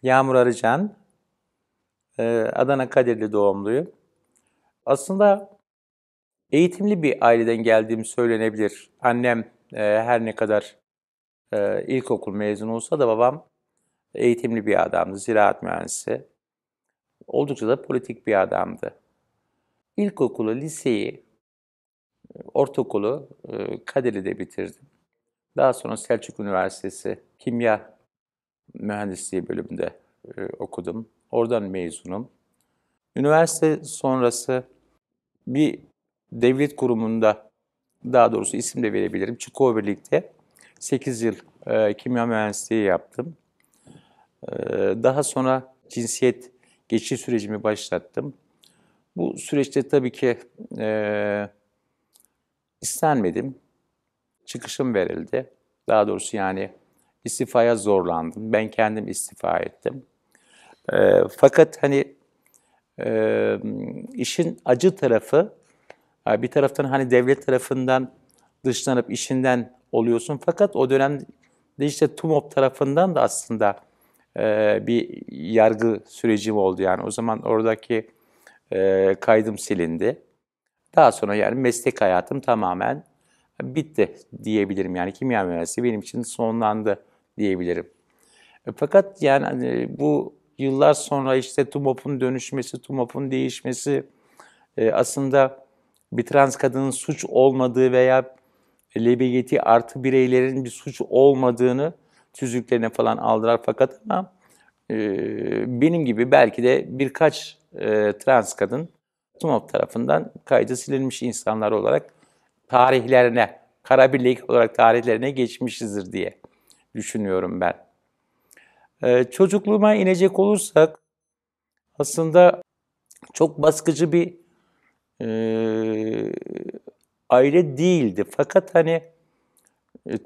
Yağmur Arıcan, Adana Kadirli doğumluyum. Aslında eğitimli bir aileden geldiğim söylenebilir. Annem her ne kadar ilkokul mezunu olsa da babam eğitimli bir adamdı, ziraat mühendisi. Oldukça da politik bir adamdı. İlkokulu, liseyi, ortaokulu Kadirli'de bitirdim. Daha sonra Selçuk Üniversitesi Kimya Mühendisliği bölümünde okudum. Oradan mezunum. Üniversite sonrası bir devlet kurumunda, daha doğrusu isim de verebilirim, Çukurova Birlik'te 8 yıl kimya mühendisliği yaptım. Daha sonra cinsiyet geçiş sürecimi başlattım. Bu süreçte tabii ki istenmedim. Çıkışım verildi. Daha doğrusu yani istifaya zorlandım. Ben kendim istifa ettim. Fakat hani işin acı tarafı, bir taraftan hani devlet tarafından dışlanıp işinden oluyorsun. Fakat o dönemde işte TUMOP tarafından da aslında bir yargı sürecim oldu. Yani o zaman oradaki kaydım silindi. Daha sonra yani meslek hayatım tamamen bitti diyebilirim. Yani kimya mühendisliği benim için sonlandı diyebilirim. Fakat yani bu yıllar sonra işte TUMOP'un dönüşmesi, TUMOP'un değişmesi aslında bir trans kadının suç olmadığı veya LGBT artı bireylerin bir suç olmadığını tüzüklerine falan aldılar. Fakat ama benim gibi belki de birkaç trans kadın TUMOP tarafından kaydı silinmiş insanlar olarak tarihlerine, kara bir leke olarak tarihlerine geçmişizdir diye düşünüyorum ben. Çocukluğuma inecek olursak aslında çok baskıcı bir aile değildi. Fakat hani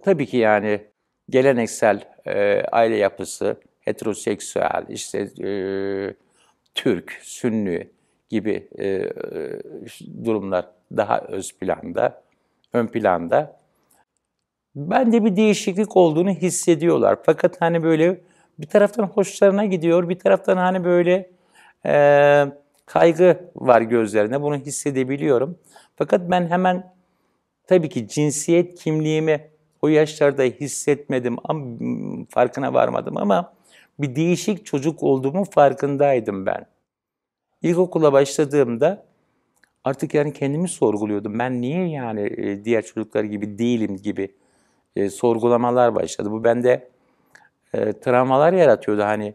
tabii ki yani geleneksel aile yapısı, heteroseksüel, işte Türk, Sünni gibi durumlar daha ön planda. Bende bir değişiklik olduğunu hissediyorlar. Fakat hani böyle bir taraftan hoşlarına gidiyor, bir taraftan hani böyle kaygı var gözlerine. Bunu hissedebiliyorum. Fakat ben hemen tabii ki cinsiyet kimliğimi o yaşlarda hissetmedim, ama farkına varmadım ama bir değişik çocuk olduğumun farkındaydım ben. İlkokula başladığımda artık yani kendimi sorguluyordum. Ben niye yani diğer çocuklar gibi değilim gibi sorgulamalar başladı. Bu bende travmalar yaratıyordu. Hani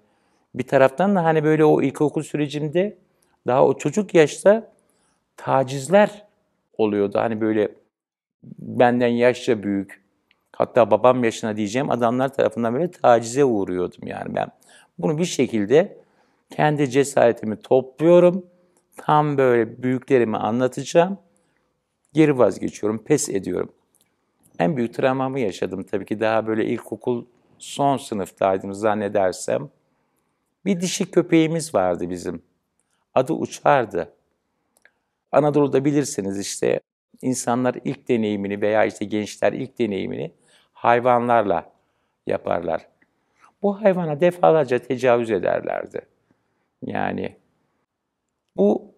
bir taraftan da hani böyle o ilkokul sürecimde daha o çocuk yaşta tacizler oluyordu. Hani böyle benden yaşça büyük, hatta babam yaşına diyeceğim adamlar tarafından böyle tacize uğruyordum yani ben. Bunu bir şekilde kendi cesaretimi topluyorum. Tam böyle büyüklerime anlatacağım. Geri vazgeçiyorum, pes ediyorum. En büyük travmamı yaşadım tabii ki daha böyle ilkokul son sınıftaydım zannedersem. Bir dişi köpeğimiz vardı bizim. Adı Uçar'dı. Anadolu'da bilirsiniz işte insanlar ilk deneyimini veya işte gençler ilk deneyimini hayvanlarla yaparlar. Bu hayvana defalarca tecavüz ederlerdi. Yani bu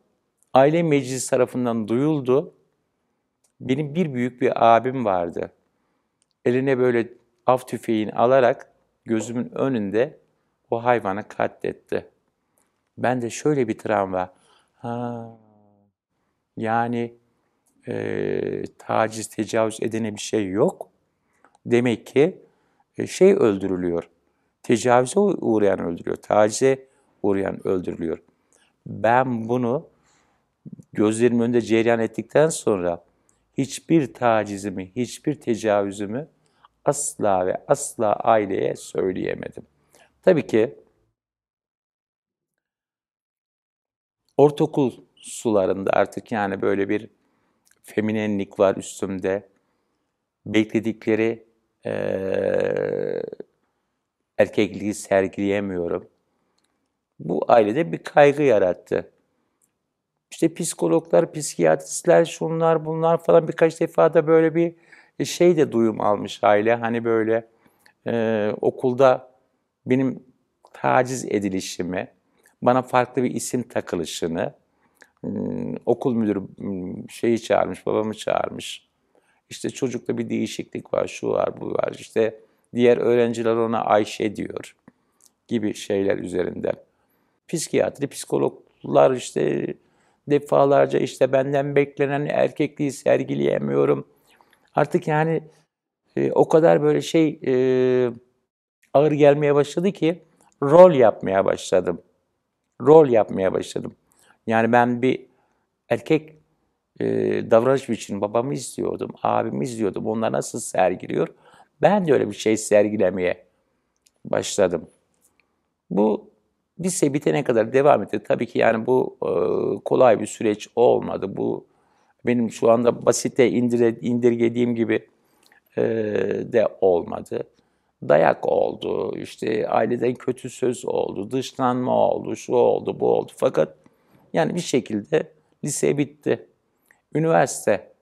aile meclisi tarafından duyuldu. Benim bir büyük bir abim vardı. Eline böyle av tüfeğini alarak gözümün önünde o hayvanı katletti. Ben de şöyle bir travma, ha, yani taciz, tecavüz edene bir şey yok. Demek ki şey öldürülüyor, tecavüze uğrayan öldürülüyor, tacize uğrayan öldürülüyor. Ben bunu gözlerimin önünde cereyan ettikten sonra hiçbir tacizimi, hiçbir tecavüzümü asla ve asla aileye söyleyemedim. Tabii ki ortaokul sularında artık yani böyle bir feminenlik var üstümde. Bekledikleri erkekliği sergileyemiyorum. Bu ailede bir kaygı yarattı. İşte psikologlar, psikiyatristler, şunlar bunlar falan birkaç defa da böyle bir şey de duyum almış aile. Hani böyle okulda benim taciz edilişimi, bana farklı bir isim takılışını, okul müdürü şeyi çağırmış, babamı çağırmış. İşte çocukta bir değişiklik var, şu var, bu var. İşte diğer öğrenciler ona Ayşe diyor gibi şeyler üzerinden. Psikiyatri, psikologlar işte defalarca işte benden beklenen erkekliği sergileyemiyorum. Artık yani o kadar böyle ağır gelmeye başladı ki rol yapmaya başladım. Rol yapmaya başladım. Yani ben bir erkek davranış biçimi babamı izliyordum, abimi izliyordum. Onlar nasıl sergiliyor? Ben de öyle bir şey sergilemeye başladım. Bu lise bitene kadar devam etti. Tabii ki yani bu kolay bir süreç olmadı. Bu benim şu anda basite indirgediğim gibi de olmadı. Dayak oldu, işte aileden kötü söz oldu, dışlanma oldu, şu oldu, bu oldu. Fakat yani bir şekilde lise bitti. Üniversite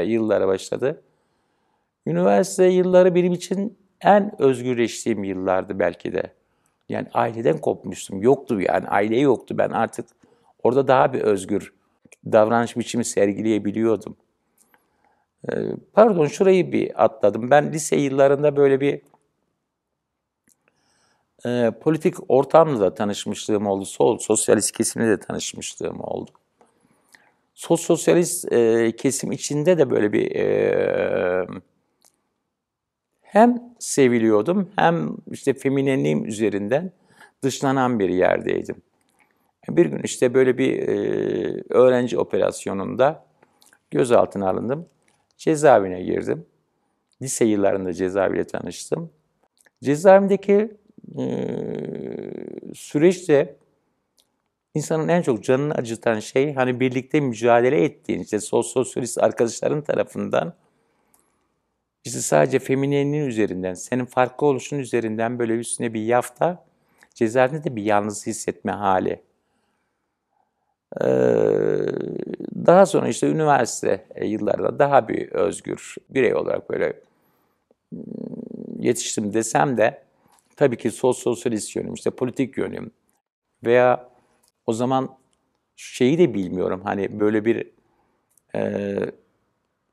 yılları başladı. Üniversite yılları benim için en özgürleştiğim yıllardı belki de. Yani aileden kopmuştum. Yoktu yani aile yoktu. Ben artık orada daha bir özgür davranış biçimi sergileyebiliyordum. Pardon şurayı bir atladım. Ben lise yıllarında böyle bir politik ortamla da tanışmışlığım oldu. Sosyalist kesimle de tanışmışlığım oldu. Sosyalist kesim içinde de böyle bir hem seviliyordum hem işte feminenliğim üzerinden dışlanan bir yerdeydim. Bir gün işte böyle bir öğrenci operasyonunda gözaltına alındım. Cezaevine girdim. Lise yıllarında cezaeviyle tanıştım. Cezaevindeki süreçte insanın en çok canını acıtan şey hani birlikte mücadele ettiğin işte sosyalist arkadaşların tarafından işte sadece feminenliğin üzerinden, senin farklı oluşun üzerinden böyle üstüne bir yafta cezaevinde de bir yalnız hissetme hali. Daha sonra işte üniversite yıllarında daha bir özgür birey olarak böyle yetiştim desem de tabii ki sosyalist yönüm, işte politik yönüm veya o zaman şeyi de bilmiyorum hani böyle bir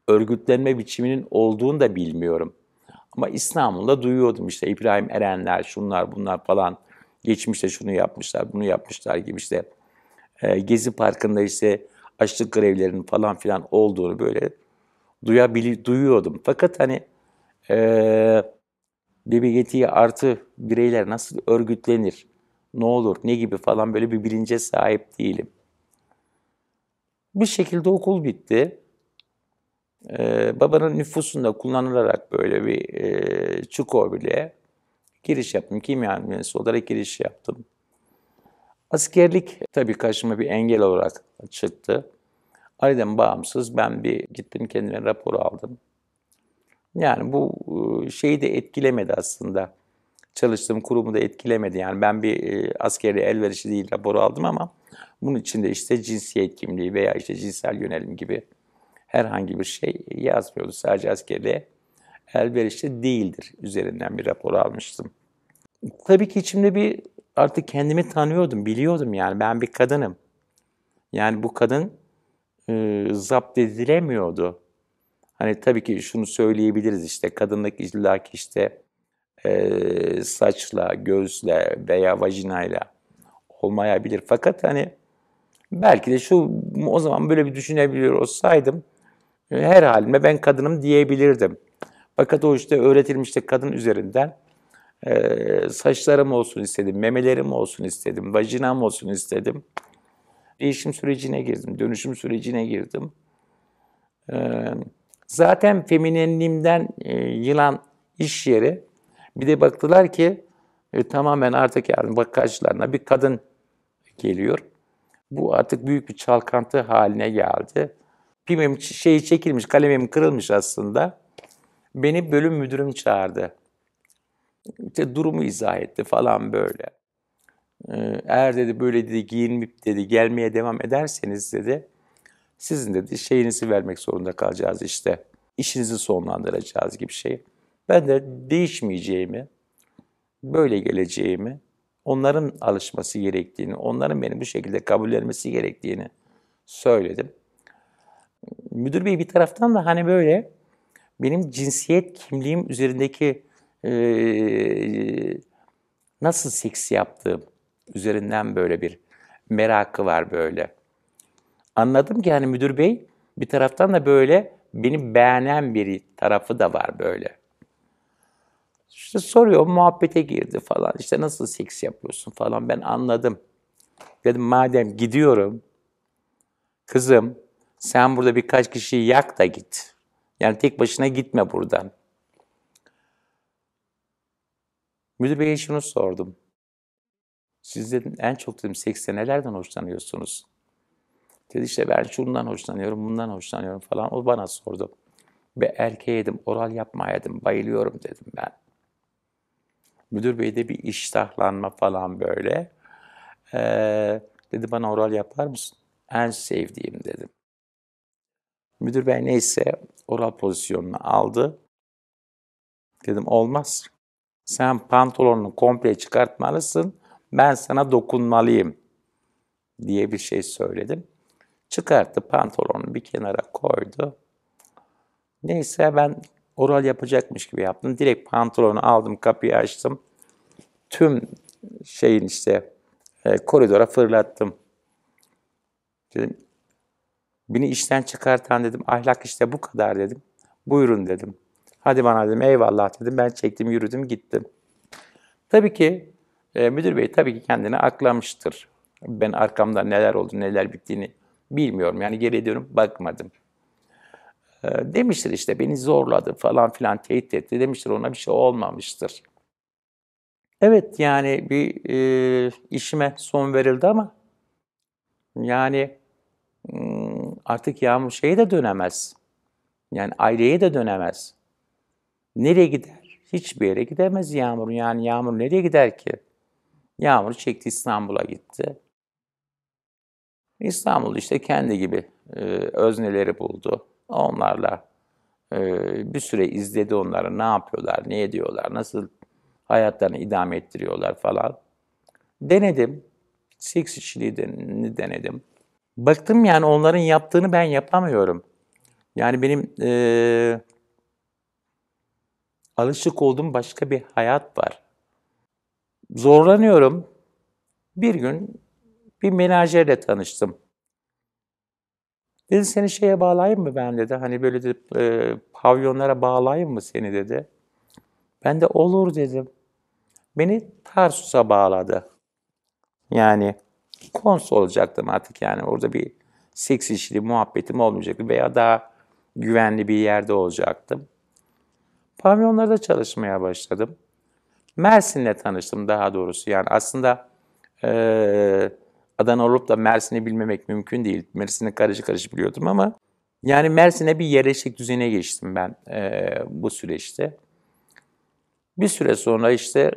örgütlenme biçiminin olduğunu da bilmiyorum. Ama İstanbul'da duyuyordum işte İbrahim Erenler, şunlar bunlar falan geçmişte şunu yapmışlar, bunu yapmışlar gibi işte Gezi Parkı'nda işte açlık grevlerinin falan filan olduğunu böyle duyuyordum. Fakat hani LGBTİ artı bireyler nasıl örgütlenir, ne olur, ne gibi falan böyle bir bilince sahip değilim. Bir şekilde okul bitti. Babanın nüfusunda kullanılarak böyle bir Çukurova'ya giriş yaptım. Kimya mühendisi olarak giriş yaptım. Askerlik tabii karşıma bir engel olarak çıktı. Aileden bağımsız ben bir gittim kendime rapor aldım. Yani bu şeyi de etkilemedi aslında. Çalıştığım kurumu da etkilemedi. Yani ben bir askerliğe elverişli değil raporu aldım ama bunun içinde işte cinsiyet kimliği veya işte cinsel yönelim gibi herhangi bir şey yazmıyordu. Sadece askerliğe elverişli değildir üzerinden bir rapor almıştım. Tabii ki içimde bir artık kendimi tanıyordum, biliyordum yani ben bir kadınım. Yani bu kadın zapt edilemiyordu. Hani tabii ki şunu söyleyebiliriz işte kadınlık illaki işte saçla, gözle veya vajinayla olmayabilir. Fakat hani belki de o zaman böyle bir düşünebiliyor olsaydım her halime ben kadınım diyebilirdim. Fakat o işte öğretilmiş de kadın üzerinden saçlarım olsun istedim, memelerim olsun istedim, vajinam olsun istedim. Değişim sürecine girdim, dönüşüm sürecine girdim. Zaten feminenliğimden yılan iş yeri bir de baktılar ki tamamen artık yani bak karşılarına bir kadın geliyor. Bu artık büyük bir çalkantı haline geldi. Pimim şeyi çekilmiş, kalemim kırılmış aslında. Beni bölüm müdürüm çağırdı. İşte durumu izah etti falan böyle. Eğer dedi böyle dedi giyinip dedi gelmeye devam ederseniz dedi sizin dedi şeyinizi vermek zorunda kalacağız işte. İşinizi sonlandıracağız gibi şey. Ben de değişmeyeceğimi, böyle geleceğimi onların alışması gerektiğini, onların beni bu şekilde kabullenmesi gerektiğini söyledim. Müdür bey bir taraftan da hani böyle benim cinsiyet kimliğim üzerindeki nasıl seks yaptığım üzerinden böyle bir merakı var böyle. Anladım ki hani müdür bey bir taraftan da böyle beni beğenen bir tarafı da var böyle. İşte soruyor, muhabbete girdi falan. İşte nasıl seks yapıyorsun falan ben anladım. Dedim madem gidiyorum, kızım sen burada birkaç kişiyi yak da git. Yani tek başına gitme buradan. Müdür beye şunu sordum. Siz dedim en çok dedim sekste nelerden hoşlanıyorsunuz? Dedi işte ben şundan hoşlanıyorum, bundan hoşlanıyorum falan. O bana sordu. Ve erkeğeydim, oral yapmayaydım, bayılıyorum dedim ben. Müdür beyde bir iştahlanma falan böyle. Dedi bana oral yapar mısın? En sevdiğim dedim. Müdür bey neyse oral pozisyonunu aldı. Dedim olmaz. Sen pantolonunu komple çıkartmalısın. Ben sana dokunmalıyım diye bir şey söyledim. Çıkarttı pantolonunu bir kenara koydu. Neyse ben oral yapacakmış gibi yaptım. Direkt pantolonu aldım, kapıyı açtım. Tüm şeyin işte koridora fırlattım. Dedim beni işten çıkartan dedim ahlak işte bu kadar dedim. Buyurun dedim. Hadi bana dedim eyvallah dedim. Ben çektim yürüdüm gittim. Tabii ki müdür bey tabii ki kendini aklamıştır. Ben arkamda neler oldu neler bittiğini bilmiyorum. Yani geri dönüp bakmadım. Demiştir işte beni zorladı falan filan tehdit etti. Demiştir ona bir şey olmamıştır. Evet yani bir işime son verildi ama yani artık Yağmur şeye de dönemez. Yani aileye de dönemez. Nereye gider? Hiçbir yere gidemez Yağmur. Yani Yağmur nereye gider ki? Yağmur çekti İstanbul'a gitti. İstanbul'da işte kendi gibi özneleri buldu. Onlarla bir süre izledi onları. Ne yapıyorlar, ne ediyorlar, nasıl hayatlarını idame ettiriyorlar falan. Denedim. Seks işçiliği denedim. Baktım yani onların yaptığını ben yapamıyorum. Yani benim alışık olduğum başka bir hayat var. Zorlanıyorum. Bir gün bir menajerle tanıştım. Dedi seni şeye bağlayayım mı ben dedi. Hani böyle de pavyonlara bağlayayım mı seni dedi. Ben de olur dedim. Beni Tarsus'a bağladı. Yani konsol olacaktım artık yani orada bir seks işçiliği muhabbetim olmayacaktı veya daha güvenli bir yerde olacaktım. Pavyonlarda çalışmaya başladım. Mersin'le tanıştım daha doğrusu. Yani aslında Adana olup da Mersin'i bilmemek mümkün değil. Mersin'i karışık karışık biliyordum ama yani Mersin'e bir yerleşik düzene geçtim ben bu süreçte. Bir süre sonra işte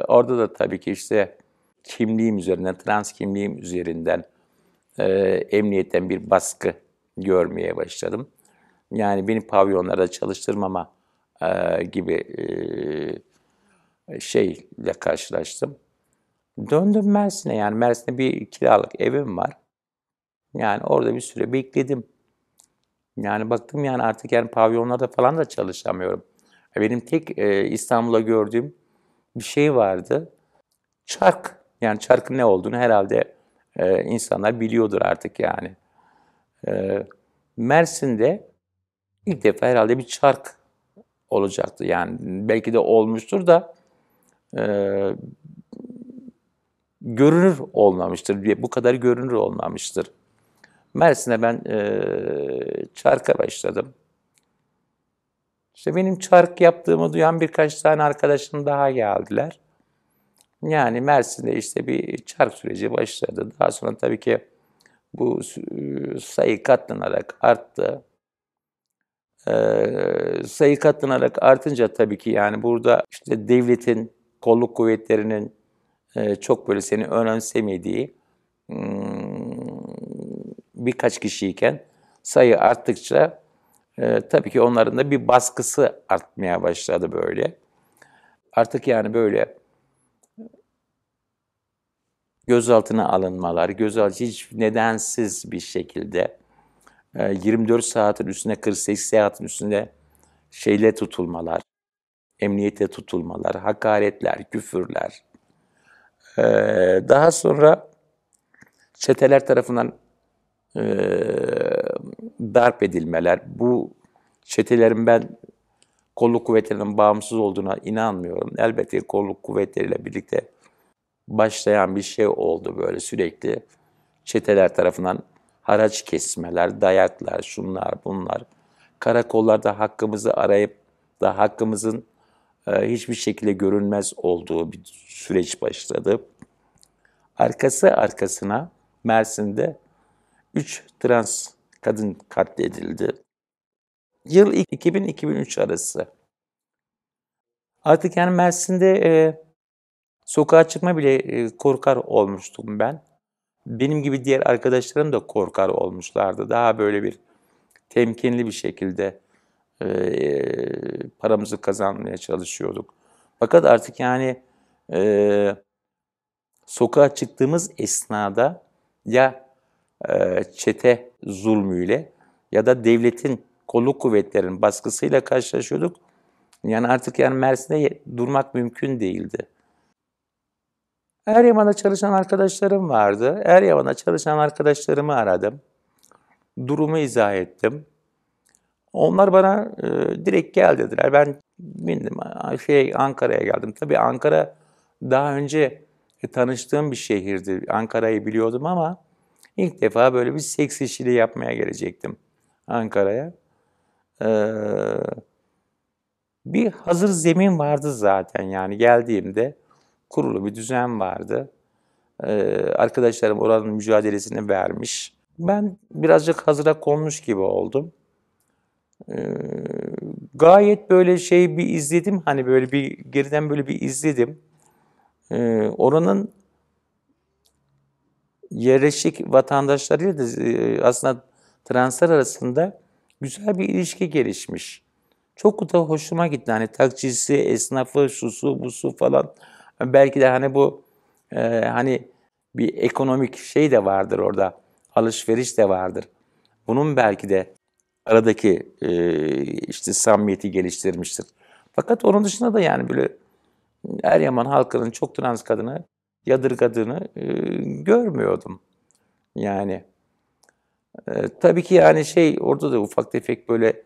orada da tabii ki işte kimliğim üzerinden, trans kimliğim üzerinden emniyetten bir baskı görmeye başladım. Yani beni pavyonlarda çalıştırmama gibi şeyle karşılaştım. Döndüm Mersin'e yani Mersin'de bir kiralık evim var. Yani orada bir süre bekledim. Yani baktım yani artık yani pavyonlarda falan da çalışamıyorum. Benim tek İstanbul'da gördüğüm bir şey vardı. Çark. Yani çarkın ne olduğunu herhalde insanlar biliyordur artık yani. Mersin'de ilk defa herhalde bir çark olacaktı. Yani belki de olmuştur da görünür olmamıştır. Bu kadar görünür olmamıştır. Mersin'e ben çarka başladım. İşte benim çark yaptığımı duyan birkaç tane arkadaşım daha geldiler. Yani Mersin'de işte bir çark süreci başladı. Daha sonra tabii ki bu sayı katlanarak arttı. Sayı katlanarak artınca tabii ki yani burada işte devletin, kolluk kuvvetlerinin çok böyle seni önemsemediği birkaç kişiyken sayı arttıkça tabii ki onların da bir baskısı artmaya başladı böyle. Artık yani böyle gözaltına alınmalar, gözaltı hiç nedensiz bir şekilde 24 saatin üstünde, 48 saatin üstünde şeyle tutulmalar, emniyete tutulmalar, hakaretler, küfürler. Daha sonra çeteler tarafından darp edilmeler. Bu çetelerin ben kolluk kuvvetlerinin bağımsız olduğuna inanmıyorum. Elbette kolluk kuvvetleriyle birlikte başlayan bir şey oldu böyle sürekli. Çeteler tarafından haraç kesmeler, dayaklar, şunlar bunlar. Karakollarda hakkımızı arayıp da hakkımızın hiçbir şekilde görünmez olduğu bir süreç başladı. Arkası arkasına Mersin'de 3 trans kadın katledildi. Yıl 2000-2003 arası. Artık yani Mersin'de sokağa çıkma bile korkar olmuştum ben. Benim gibi diğer arkadaşlarım da korkar olmuşlardı. Daha böyle bir temkinli bir şekilde paramızı kazanmaya çalışıyorduk. Fakat artık yani sokağa çıktığımız esnada ya çete zulmüyle ya da devletin kolluk kuvvetlerinin baskısıyla karşılaşıyorduk. Yani artık yani Mersin'de durmak mümkün değildi. Eryaman'da çalışan arkadaşlarım vardı. Eryaman'da çalışan arkadaşlarımı aradım. Durumu izah ettim. Onlar bana direkt gel dediler. Ben bindim Ankara'ya geldim. Tabii Ankara daha önce tanıştığım bir şehirdi. Ankara'yı biliyordum ama ilk defa böyle bir seks işçiliği yapmaya gelecektim Ankara'ya. Bir hazır zemin vardı zaten yani geldiğimde kurulu bir düzen vardı. Arkadaşlarım oranın mücadelesini vermiş. Ben birazcık hazıra konmuş gibi oldum. Gayet böyle bir izledim. Hani böyle bir geriden böyle bir izledim. Oranın yerleşik vatandaşlarıyla da aslında translar arasında güzel bir ilişki gelişmiş. Çok da hoşuma gitti. Hani taksicisi, esnafı, şusu, busu falan. Belki de hani bu hani bir ekonomik şey de vardır orada. Alışveriş de vardır. Bunun belki de aradaki işte samimiyeti geliştirmiştir. Fakat onun dışında da yani böyle Eryaman halkının çok trans kadını yadırgadığını görmüyordum. Yani tabii ki yani orada da ufak tefek böyle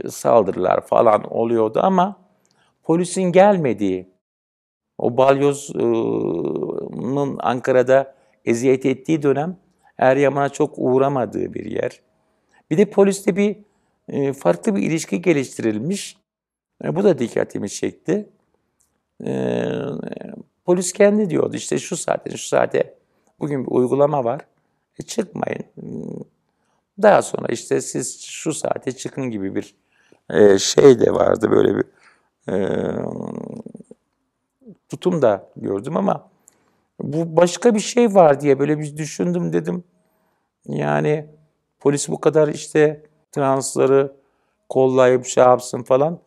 saldırılar falan oluyordu ama polisin gelmediği, o balyozun Ankara'da eziyet ettiği dönem Eryaman'a çok uğramadığı bir yer. Bir de polisle bir farklı bir ilişki geliştirilmiş. Bu da dikkatimi çekti. Polis kendi diyordu işte şu saate bugün bir uygulama var. Çıkmayın. Daha sonra işte siz şu saate çıkın gibi bir şey de vardı böyle bir tutum da gördüm ama bu başka bir şey var diye böyle bir düşündüm dedim. Yani polis bu kadar işte transları kollayıp yapsın falan.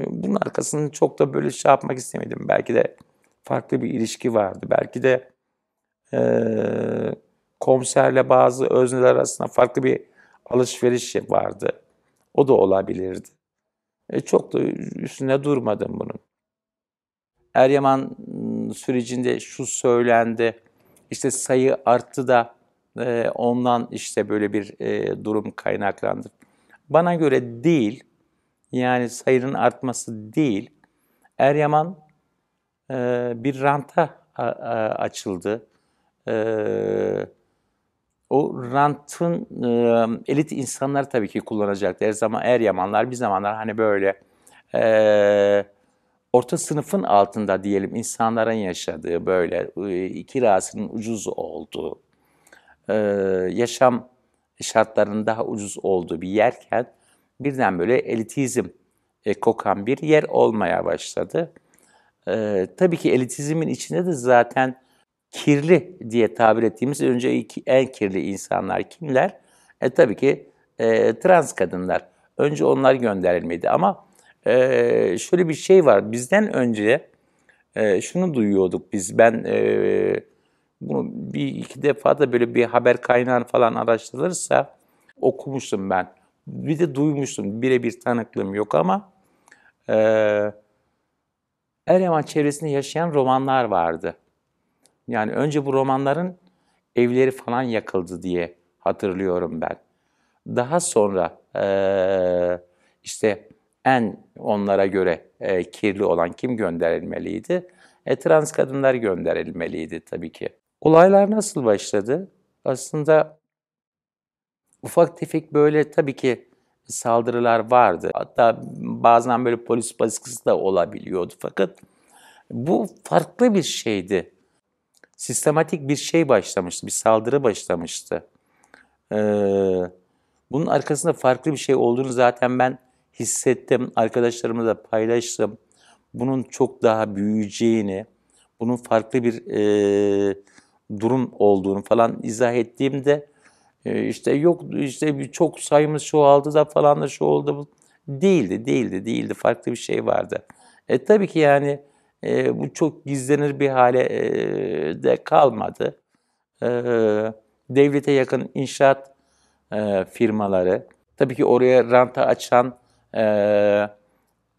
Bunun arkasını çok da böyle yapmak istemedim. Belki de farklı bir ilişki vardı. Belki de komiserle bazı özneler arasında farklı bir alışveriş vardı. O da olabilirdi. Çok da üstüne durmadım bunun. Eryaman sürecinde şu söylendi, işte sayı arttı da ondan işte böyle bir durum kaynaklandı. Bana göre değil, yani sayının artması değil. Eryaman bir ranta açıldı. O rantın elit insanlar tabii ki kullanacaktı. Her zaman Eryamanlar bir zamanlar hani böyle orta sınıfın altında diyelim insanların yaşadığı böyle kirasının ucuz olduğu, yaşam şartlarının daha ucuz olduğu bir yerken birden böyle elitizm kokan bir yer olmaya başladı. Tabii ki elitizmin içinde de zaten kirli diye tabir ettiğimiz önce en kirli insanlar kimler? Tabii ki trans kadınlar. Önce onlar gönderilmedi ama şöyle bir şey var. Bizden önce şunu duyuyorduk biz. Ben bunu bir iki defa da böyle bir haber kaynağı falan araştırılırsa okumuştum ben. Bir de duymuştum. Birebir tanıklığım yok ama e, Eryaman çevresinde yaşayan romanlar vardı. Yani önce bu romanların evleri falan yakıldı diye hatırlıyorum ben. Daha sonra işte en onlara göre kirli olan kim gönderilmeliydi? Trans kadınlar gönderilmeliydi tabii ki. Olaylar nasıl başladı? Aslında ufak tefek böyle tabii ki saldırılar vardı. Hatta bazen böyle polis baskısı da olabiliyordu. Fakat bu farklı bir şeydi. Sistematik bir şey başlamıştı, bir saldırı başlamıştı. Ee, Bunun arkasında farklı bir şey olduğunu zaten ben hissettim. Arkadaşlarımla da paylaştım. Bunun çok daha büyüyeceğini, bunun farklı bir durum olduğunu falan izah ettiğimde işte yok işte çok sayımız çoğaldı da falan da şu oldu. Değildi. Farklı bir şey vardı. Tabii ki yani bu çok gizlenir bir hale de kalmadı. E, Devlete yakın inşaat firmaları, tabii ki oraya ranta açan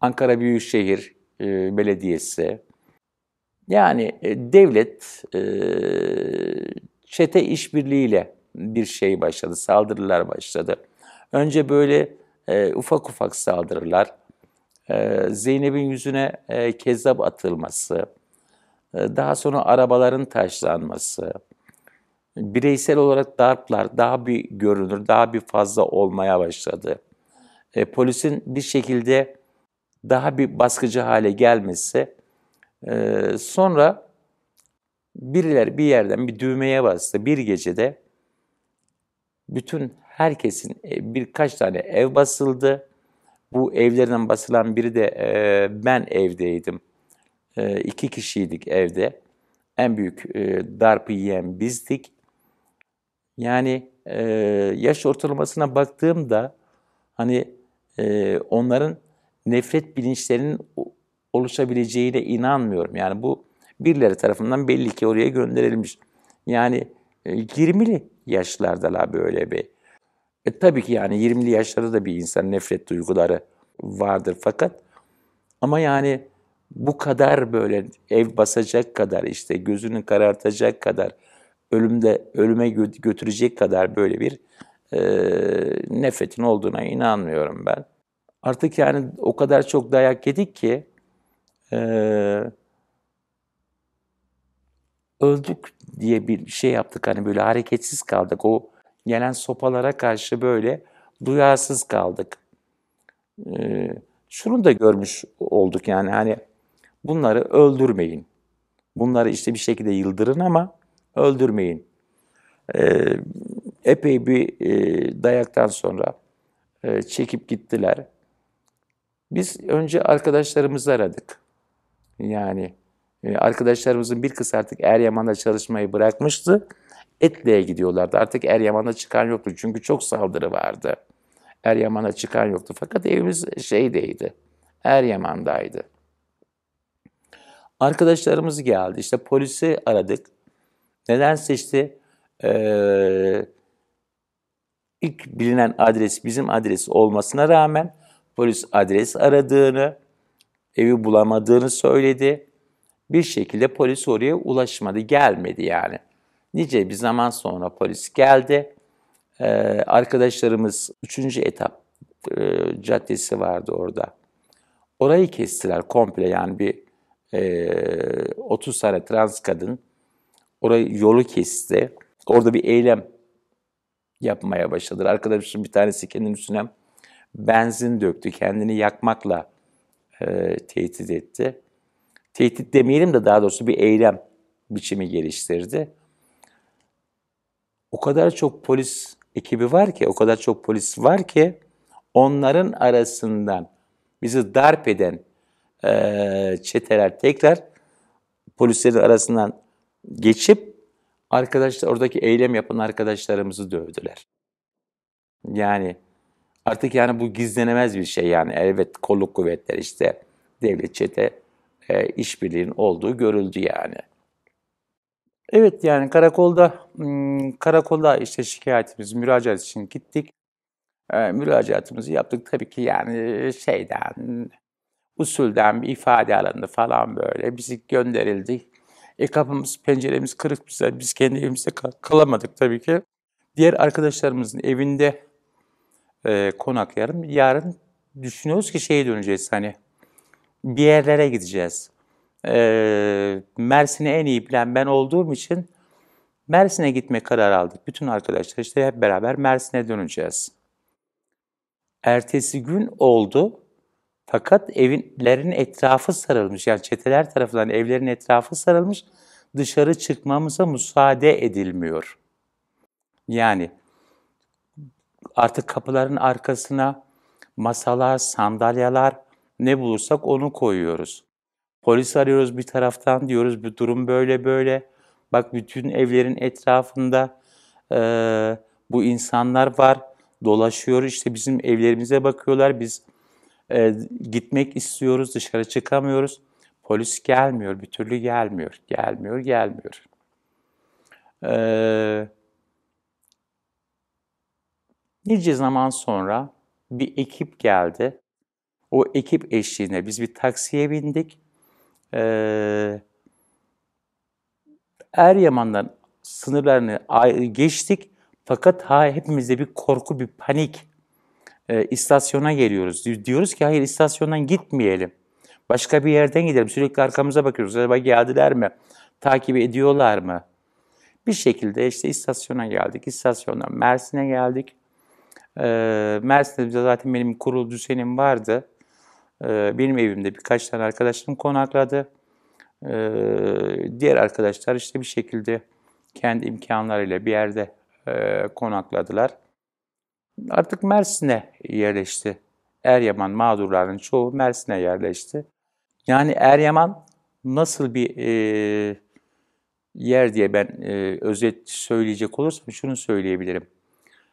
Ankara Büyükşehir Belediyesi, yani devlet çete işbirliğiyle bir şey başladı, saldırılar başladı. Önce böyle ufak ufak saldırılar, Zeynep'in yüzüne kezzap atılması, daha sonra arabaların taşlanması, bireysel olarak darplar daha bir görünür, daha bir fazla olmaya başladı. Polisin bir şekilde daha bir baskıcı hale gelmesi, sonra birileri bir yerden bir düğmeye bastı. Bir gecede bütün herkesin birkaç tane ev basıldı. Bu evlerden basılan biri de ben evdeydim. İki kişiydik evde. En büyük darpı yiyen bizdik. Yani yaş ortalamasına baktığımda hani onların nefret bilinçlerinin oluşabileceğine inanmıyorum. Yani bu birileri tarafından belli ki oraya gönderilmiş. Yani 20'li yaşlardalar böyle bir. Tabii ki yani 20'li yaşlarda da bir insan nefret duyguları vardır fakat ama yani bu kadar böyle ev basacak kadar işte gözünü karartacak kadar ölüme götürecek kadar böyle bir nefretin olduğuna inanmıyorum ben. Artık yani o kadar çok dayak yedik ki e, öldük diye bir şey yaptık. Hani böyle hareketsiz kaldık. O gelen sopalara karşı böyle duyarsız kaldık. E, Şunu da görmüş olduk yani hani bunları öldürmeyin. Bunları işte bir şekilde yıldırın ama öldürmeyin. E, Epey bir dayaktan sonra çekip gittiler. Biz önce arkadaşlarımızı aradık. Yani arkadaşlarımızın bir kısmı artık Eryaman'da çalışmayı bırakmıştı. Etli'ye gidiyorlardı. Artık Eryaman'a çıkan yoktu çünkü çok saldırı vardı. Eryaman'a çıkan yoktu. Fakat evimiz şeydeydi, Eryaman'daydı. Arkadaşlarımız geldi. İşte polisi aradık. Nedense işte e, ilk bilinen adres bizim adres olmasına rağmen polis adres aradığını, evi bulamadığını söyledi. Bir şekilde polis oraya ulaşmadı, gelmedi yani. Nice bir zaman sonra polis geldi. Arkadaşlarımız 3. etap caddesi vardı orada. Orayı kestiler komple yani bir 30 tane trans kadın orayı yolu kesti. Orada bir eylem yapmaya başladılar. Arkadaşım bir tanesi kendinin üstüne benzin döktü. Kendini yakmakla tehdit etti. Tehdit demeyelim de daha doğrusu bir eylem biçimi geliştirdi. O kadar çok polis ekibi var ki, o kadar çok polis var ki onların arasından bizi darp eden çeteler tekrar polislerin arasından geçip arkadaşlar oradaki eylem yapan arkadaşlarımızı dövdüler. Yani artık yani bu gizlenemez bir şey yani. Evet kolluk kuvvetler işte devlet çete işbirliğinin olduğu görüldü yani. Evet yani karakolda işte şikayetimiz, müracaat için gittik. Müracaatımızı yaptık tabii ki yani usulden bir ifade alındı falan böyle. Bizi gönderildi. Kapımız, penceremiz kırık bize. Biz kendi evimizde kalamadık tabii ki. Diğer arkadaşlarımızın evinde konaklayalım. Yarın düşünüyoruz ki şeye döneceğiz hani bir yerlere gideceğiz. Mersin'i en iyi bilen ben olduğum için Mersin'e gitme kararı aldık. Bütün arkadaşlar işte hep beraber Mersin'e döneceğiz. Ertesi gün oldu. Fakat evlerin etrafı sarılmış. Yani çeteler tarafından evlerin etrafı sarılmış. Dışarı çıkmamıza müsaade edilmiyor. Yani artık kapıların arkasına masalar, sandalyeler ne bulursak onu koyuyoruz. Polis arıyoruz bir taraftan diyoruz bu durum böyle böyle. Bak bütün evlerin etrafında bu insanlar var. Dolaşıyor işte bizim evlerimize bakıyorlar. Biz gitmek istiyoruz, dışarı çıkamıyoruz. Polis gelmiyor, bir türlü gelmiyor. Gelmiyor. Ee, Nice zaman sonra bir ekip geldi. O ekip eşliğinde biz bir taksiye bindik. Ee, Eryaman'dan sınırlarını geçtik. Fakat hepimizde bir korku, bir panik. İstasyona geliyoruz. Diyoruz ki hayır istasyondan gitmeyelim. Başka bir yerden gidelim. Sürekli arkamıza bakıyoruz. Acaba geldiler mi? Takip ediyorlar mı? Bir şekilde işte istasyona geldik. İstasyondan Mersin'e geldik. Mersin'de zaten benim kurul düzenim vardı. Benim evimde birkaç tane arkadaşım konakladı. Diğer arkadaşlar işte bir şekilde kendi imkanlarıyla bir yerde konakladılar. Artık Mersin'e yerleşti. Eryaman mağdurlarının çoğu Mersin'e yerleşti. Yani Eryaman nasıl bir yer diye ben özet söyleyecek olursam şunu söyleyebilirim.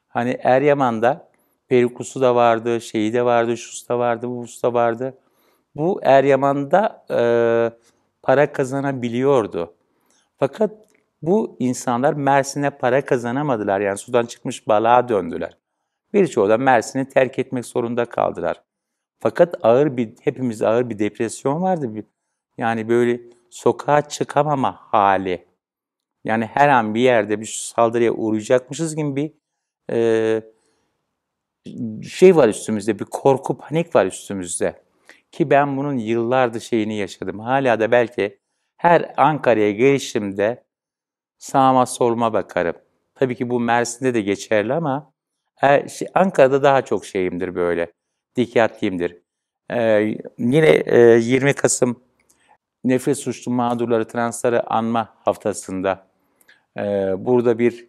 Hani Eryaman'da Periklusu da vardı, şeyi de vardı, şusu da vardı, busu da vardı. Bu Eryaman'da para kazanabiliyordu. Fakat bu insanlar Mersin'e para kazanamadılar. Yani sudan çıkmış balığa döndüler. Birçoğu da Mersin'i terk etmek zorunda kaldılar. Fakat hepimizde ağır bir depresyon vardı. Yani böyle sokağa çıkamama hali. Yani her an bir yerde bir saldırıya uğrayacakmışız gibi bir e, şey var üstümüzde, bir korku, panik var üstümüzde. Ki ben bunun yıllardır şeyini yaşadım. Hala da belki her Ankara'ya gelişimde sağıma soluma bakarım. Tabii ki bu Mersin'de de geçerli ama Ankara'da daha çok şeyimdir böyle. Dikkatliyimdir. Yine 20 Kasım Nefret Suçlu Mağdurları Transları Anma Haftası'nda burada bir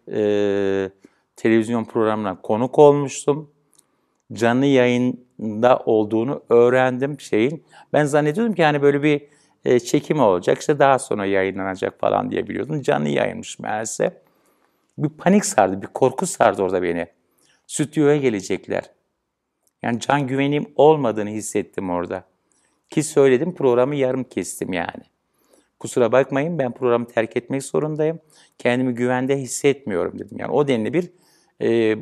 televizyon programına konuk olmuştum. Canlı yayında olduğunu öğrendim şeyin. Ben zannediyordum ki hani böyle bir çekim olacak, işte daha sonra yayınlanacak falan diye biliyordum. Canlı yayınmış meğerse. Bir panik sardı, bir korku sardı orada beni. Stüdyoya gelecekler. Yani can güvenim olmadığını hissettim orada. Ki söyledim, programı yarım kestim yani. Kusura bakmayın, ben programı terk etmek zorundayım. Kendimi güvende hissetmiyorum dedim. Yani o denli bir e,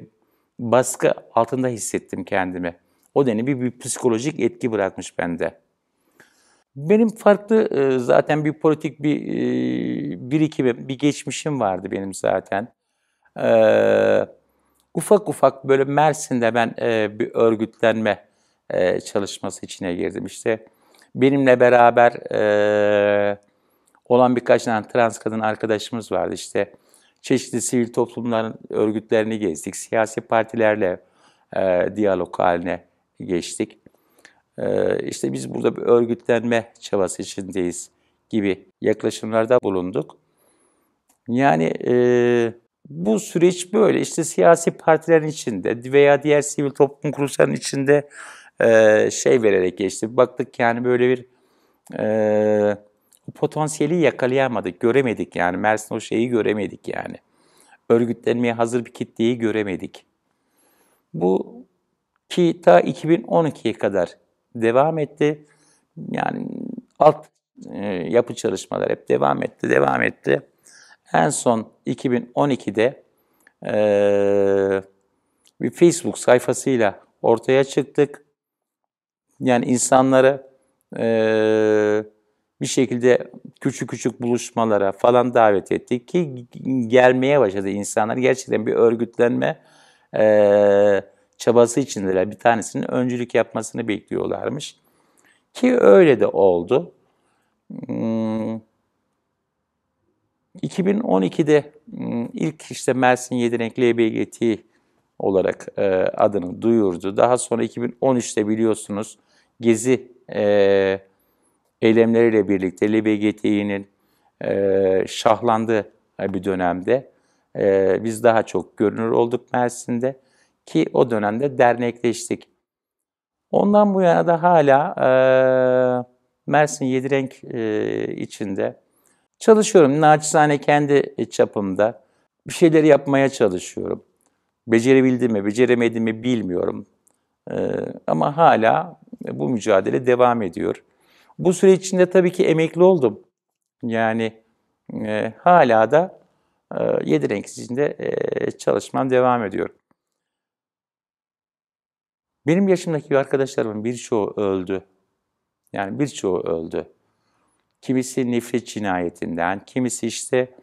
baskı altında hissettim kendimi. O denli bir psikolojik etki bırakmış bende. Benim farklı zaten bir politik bir birikimim, bir geçmişim vardı benim zaten. E, Ufak ufak böyle Mersin'de ben bir örgütlenme çalışması içine girdim. İşte benimle beraber olan birkaç tane trans kadın arkadaşımız vardı. İşte çeşitli sivil toplumların örgütlerini gezdik. Siyasi partilerle diyalog haline geçtik. İşte biz burada bir örgütlenme çabası içindeyiz gibi yaklaşımlarda bulunduk. Yani bu süreç böyle işte siyasi partilerin içinde veya diğer sivil toplum kuruluşlarının içinde şey vererek geçti. Baktık yani böyle bir potansiyeli yakalayamadık, göremedik yani. Mersin o şeyi göremedik yani. Örgütlenmeye hazır bir kitleyi göremedik. Bu ki ta 2012'ye kadar devam etti. Yani alt yapı çalışmaları hep devam etti. En son 2012'de bir Facebook sayfasıyla ortaya çıktık. Yani insanları bir şekilde küçük küçük buluşmalara falan davet ettik ki gelmeye başladı insanlar. Gerçekten bir örgütlenme çabası içindeler. Bir tanesinin öncülük yapmasını bekliyorlarmış. Ki öyle de oldu. 2012'de ilk işte Mersin Yedirenk LBGT olarak adını duyurdu. Daha sonra 2013'te biliyorsunuz Gezi eylemleriyle birlikte LBGT'nin şahlandığı bir dönemde biz daha çok görünür olduk Mersin'de ki o dönemde dernekleştik. Ondan bu yana da hala Mersin Yedirenk içinde çalışıyorum. Naçizane kendi çapımda bir şeyleri yapmaya çalışıyorum. Becerebildim mi, beceremedim mi bilmiyorum. Ama hala bu mücadele devam ediyor. Bu süre içinde tabii ki emekli oldum. Yani hala da Yedirenk içinde çalışmam devam ediyor. Benim yaşımdaki arkadaşlarımın birçoğu öldü. Yani birçoğu öldü. Kimisi nefret cinayetinden, kimisi işte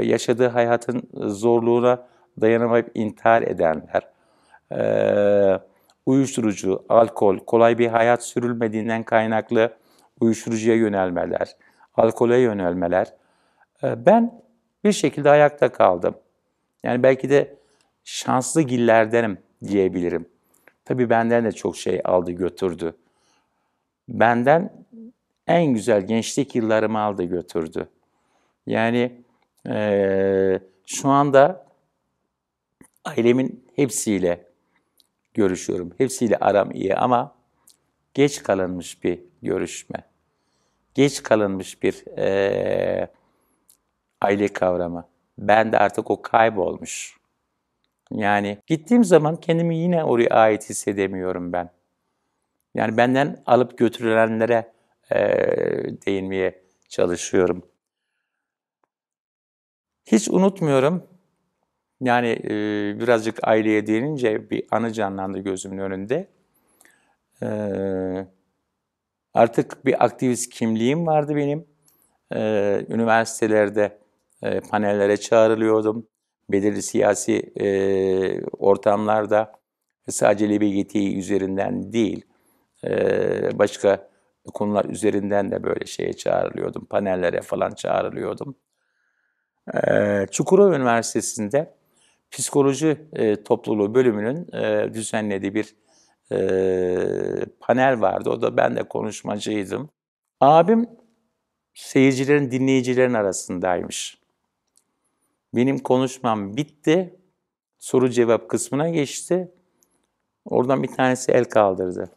yaşadığı hayatın zorluğuna dayanamayıp intihar edenler, uyuşturucu, alkol, kolay bir hayat sürülmediğinden kaynaklı uyuşturucuya yönelmeler, alkole yönelmeler. Ben bir şekilde ayakta kaldım. Yani belki de şanslı gillerdenim diyebilirim. Tabii benden de çok şey aldı götürdü. Benden en güzel gençlik yıllarımı aldı götürdü. Yani şu anda ailemin hepsiyle görüşüyorum. Hepsiyle aram iyi ama geç kalınmış bir görüşme. Geç kalınmış bir aile kavramı. Ben de artık o kaybolmuş. Yani gittiğim zaman kendimi yine oraya ait hissedemiyorum ben. Yani benden alıp götürülenlere değinmeye çalışıyorum. Hiç unutmuyorum. Yani birazcık aileye değinince bir anı canlandı gözümün önünde. E, Artık bir aktivist kimliğim vardı benim. Üniversitelerde panellere çağrılıyordum. Belirli siyasi ortamlarda sadece LGBTİ üzerinden değil, başka konular üzerinden de böyle şeye çağrılıyordum. Panellere falan çağrılıyordum. Çukurova Üniversitesi'nde psikoloji topluluğu bölümünün düzenlediği bir panel vardı. O da ben de konuşmacıydım. Abim seyircilerin, dinleyicilerin arasındaymış. Benim konuşmam bitti. Soru cevap kısmına geçti. Oradan bir tanesi el kaldırdı.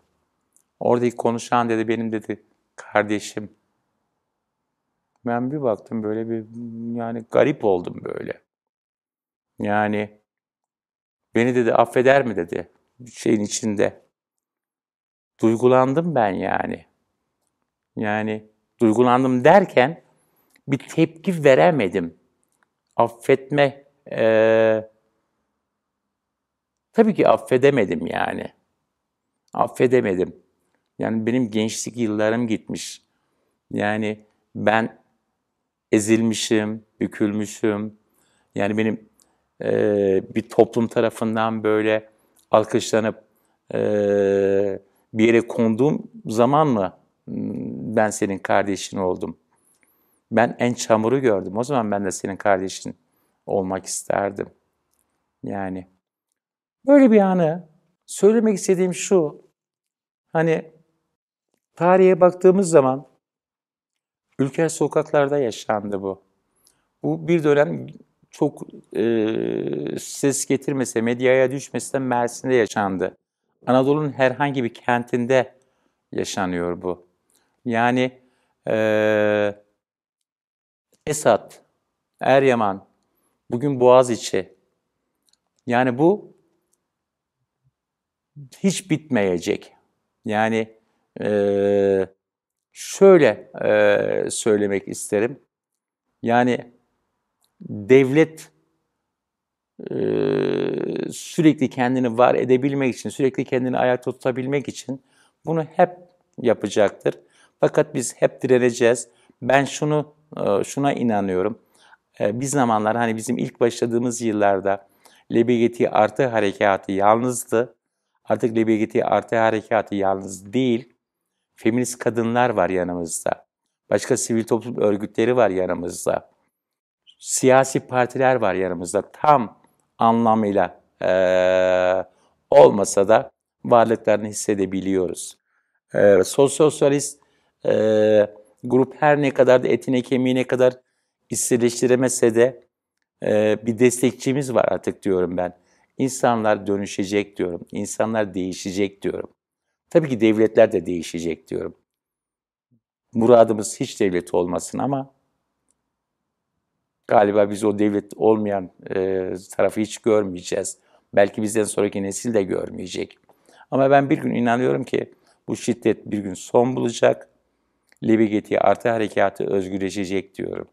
Oradaki konuşan dedi benim dedi kardeşim. Ben bir baktım böyle bir yani garip oldum böyle. Yani beni dedi affeder mi dedi şeyin içinde. Duygulandım ben yani. Yani duygulandım derken bir tepki veremedim. Affetme, tabii ki affedemedim yani. Affedemedim. Yani benim gençlik yıllarım gitmiş. Yani ben ezilmişim, bükülmüşüm. Yani benim bir toplum tarafından böyle alkışlanıp bir yere konduğum zaman mı ben senin kardeşin oldum? Ben en çamuru gördüm. O zaman ben de senin kardeşin olmak isterdim. Yani böyle bir anı. Söylemek istediğim şu, hani tarihe baktığımız zaman ülke sokaklarda yaşandı bu. Bu bir dönem çok ses getirmese, medyaya düşmese de Mersin'de yaşandı. Anadolu'nun herhangi bir kentinde yaşanıyor bu. Yani Esat, Eryaman, bugün Boğaziçi. Yani bu hiç bitmeyecek. Yani Şöyle söylemek isterim. Yani devlet sürekli kendini var edebilmek için, sürekli kendini ayakta tutabilmek için bunu hep yapacaktır. Fakat biz hep direneceğiz. Ben şuna inanıyorum. Bir zamanlar hani bizim ilk başladığımız yıllarda LGBT artı harekatı yalnızdı. Artık LGBT artı harekatı yalnız değil. Feminist kadınlar var yanımızda. Başka sivil toplum örgütleri var yanımızda. Siyasi partiler var yanımızda. Tam anlamıyla olmasa da varlıklarını hissedebiliyoruz. Sosyalist grup her ne kadar da etine kemiğine kadar içselleştiremese de bir destekçimiz var artık diyorum ben. İnsanlar dönüşecek diyorum. İnsanlar değişecek diyorum. Tabii ki devletler de değişecek diyorum. Muradımız hiç devlet olmasın ama galiba biz o devlet olmayan tarafı hiç görmeyeceğiz. Belki bizden sonraki nesil de görmeyecek. Ama ben bir gün inanıyorum ki bu şiddet bir gün son bulacak. LGBT artı harekatı özgürleşecek diyorum.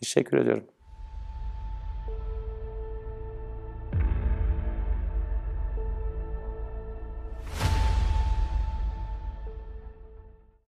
Teşekkür ediyorum.